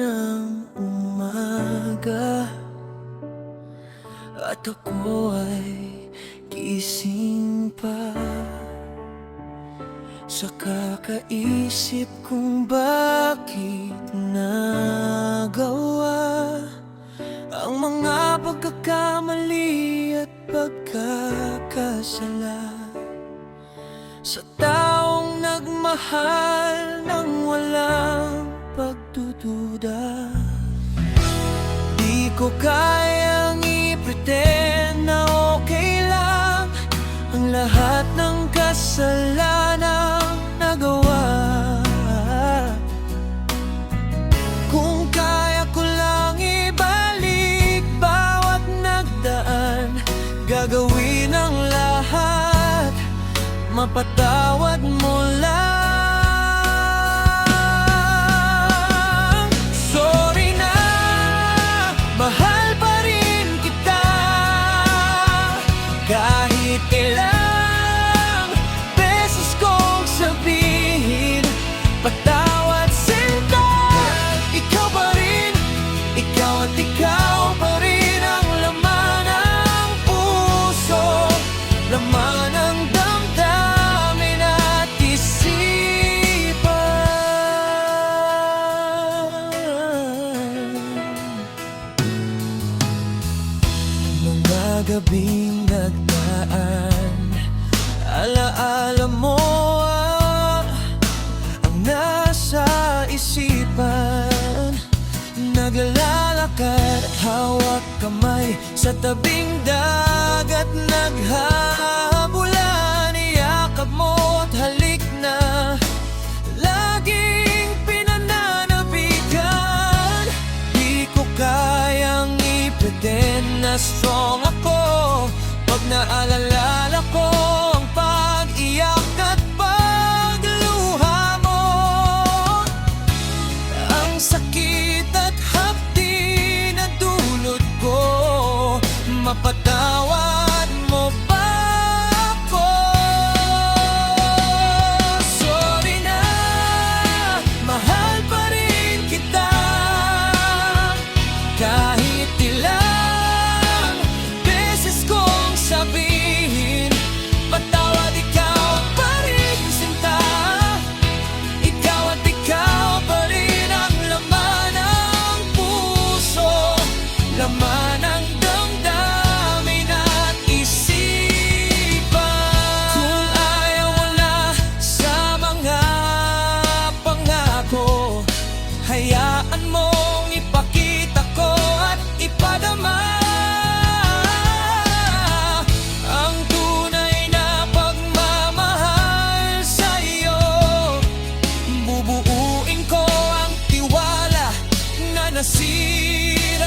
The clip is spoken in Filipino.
ng umaga at ako ay gising pa sa kakaisip kung bakit nagawa ang mga pagkakamali at pagkakasala sa taong nagmahal ng walang pagdududa. Di ko kayang i-pretend na okay lang ang lahat ng kasalanang nagawa. Kung kaya ko lang ibalik bawat nagdaan, gagawin ang lahat, mapatawad mo lang. Sorry na, mahal pa rin kita, kahit ilang beses kong sabihin patawad sinta. Ikaw pa rin, ikaw at ikaw pa rin ang laman ng puso, laman ng damdamin at isipan. Mga gabing nagdaan, alaala mo ang nasa isipan. Naglalakad at hawak kamay sa tabing dagat, naghahabulan, iyakap mo at halik na laging pinananabigan. Di ko kayang i-pretend na strong ako pag naalala ko ang pag-iyak at pagluha mo, ang sakit at hapdi na dulot ko. Mapatawad mo ba ako? Sorry na, mahal pa rin kita, kahit ilang beses kong sabihin patawad. Ikaw pa rin sinta, ikaw at ikaw pa rin ang laman ng puso, laman ng damdamin at isipan. Kung ayaw mo na sa mga pangako, hayaan mong ipakita ko at ipadama ang tunay na pagmamahal sa'yo. Bubuuin ko ang tiwala na nasira